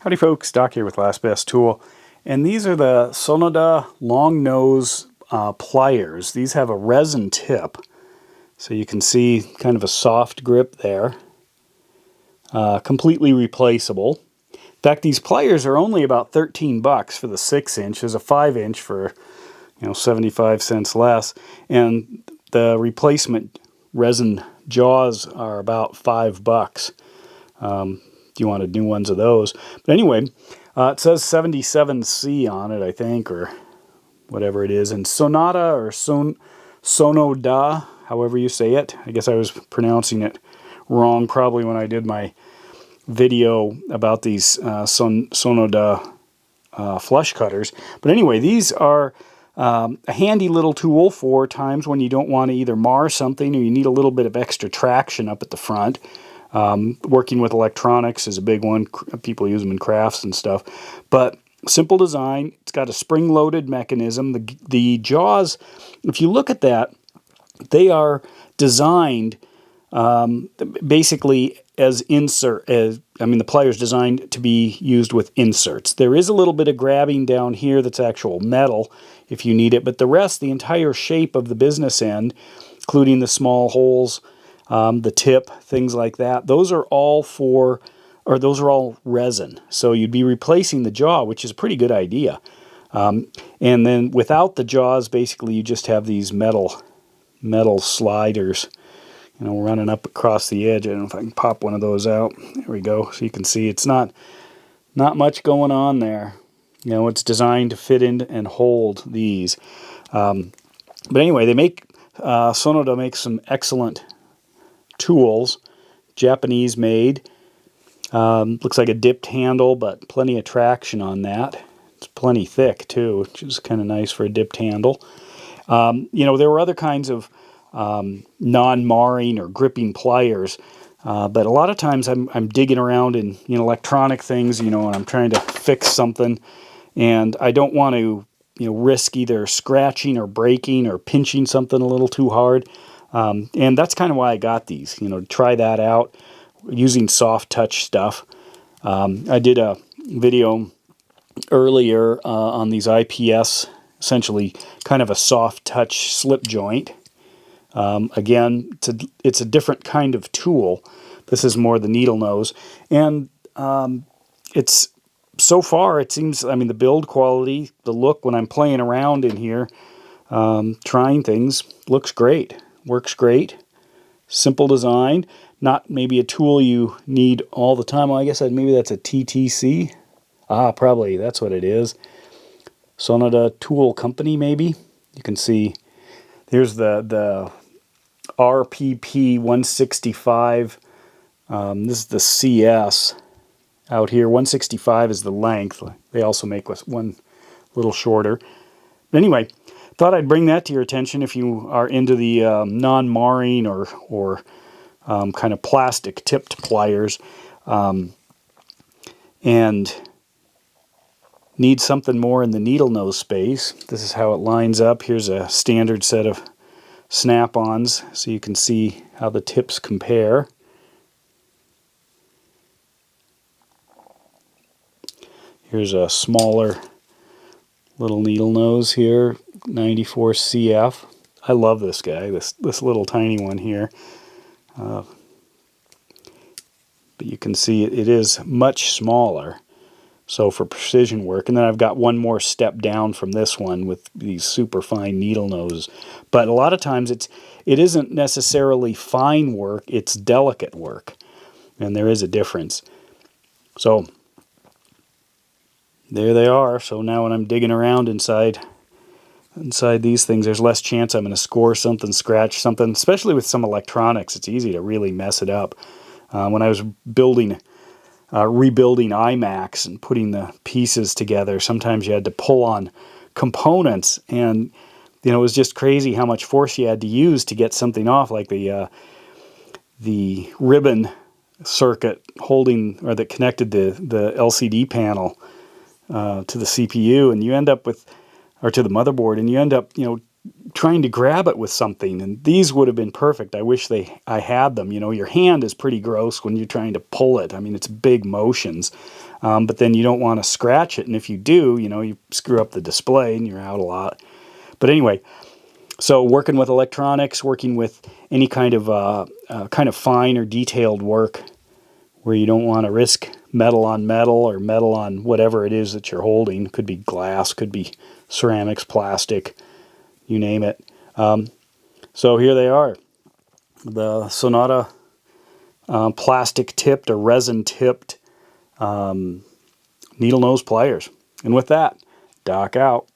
Howdy folks, Doc here with Last Best Tool, and these are the Tsunoda long nose pliers. These have a resin tip, so you can see kind of a soft grip there, completely replaceable. In fact, these pliers are only about 13 bucks for the 6-inch. There's a 5-inch for 75 cents less, and the replacement resin jaws are about 5 bucks. You wanted new ones of those. But anyway, it says 77C on it, I think, or whatever it is. And Tsunoda or Tsunoda, however you say it. I guess I was pronouncing it wrong probably when I did my video about these Tsunoda flush cutters. But anyway, these are a handy little tool for times when you don't want to either mar something or you need a little bit of extra traction up at the front. Working with electronics is a big one. People use them in crafts and stuff. But simple design. It's got a spring-loaded mechanism. The jaws, if you look at that, they are designed basically as the pliers designed to be used with inserts. There is a little bit of grabbing down here that's actual metal if you need it, but the rest, the entire shape of the business end, including the small holes, the tip, things like that, those are all resin. So you'd be replacing the jaw, which is a pretty good idea. And then without the jaws, basically you just have these metal sliders, running up across the edge. I don't know if I can pop one of those out. There we go. So you can see it's not much going on there. It's designed to fit in and hold these. But anyway, Tsunoda makes some excellent tools, Japanese made. Looks like a dipped handle, but plenty of traction on that. It's plenty thick too, which is kind of nice for a dipped handle. There were other kinds of non-marring or gripping pliers, but a lot of times I'm digging around in electronic things, and I'm trying to fix something, and I don't want to risk either scratching or breaking or pinching something a little too hard. And that's kind of why I got these, to try that out using soft touch stuff. I did a video earlier on these IPS, essentially kind of a soft touch slip joint. Again, it's a different kind of tool. This is more the needle nose. And it's, so far, it seems, the build quality, the look when I'm playing around in here, trying things, looks great. Works great. Simple design. Not maybe a tool you need all the time. Well, I guess maybe that's a TTC. Probably that's what it is. Tsunoda Tool Company, maybe. You can see there's the RPP 165. This is the CS out here. 165 is the length. They also make one little shorter. But anyway, thought I'd bring that to your attention if you are into the non-marring or kind of plastic tipped pliers and need something more in the needle nose space. This is how it lines up. Here's a standard set of snap-ons so you can see how the tips compare. Here's a smaller little needle nose here, 94 CF. I love this guy, this little tiny one here. But you can see it is much smaller, so for precision work. And then I've got one more step down from this one with these super fine needle noses. But a lot of times it isn't necessarily fine work, it's delicate work. And there is a difference. So there they are. So now when I'm digging around inside these things, there's less chance I'm going to score something, scratch something, especially with some electronics. It's easy to really mess it up. When I was rebuilding iMacs and putting the pieces together, sometimes you had to pull on components, and it was just crazy how much force you had to use to get something off, like the ribbon circuit holding, or that connected the LCD panel to the CPU, and you end up with, or to the motherboard, and you end up, trying to grab it with something. And these would have been perfect. I wish I had them. Your hand is pretty gross when you're trying to pull it. It's big motions. but then you don't want to scratch it. And if you do, you screw up the display and you're out a lot. But anyway, so working with electronics, working with any kind of fine or detailed work where you don't want to risk metal on metal or metal on whatever it is that you're holding. Could be glass, could be ceramics, plastic, you name it. So here they are, the Tsunoda plastic tipped or resin tipped needle nose pliers. And with that, Doc out.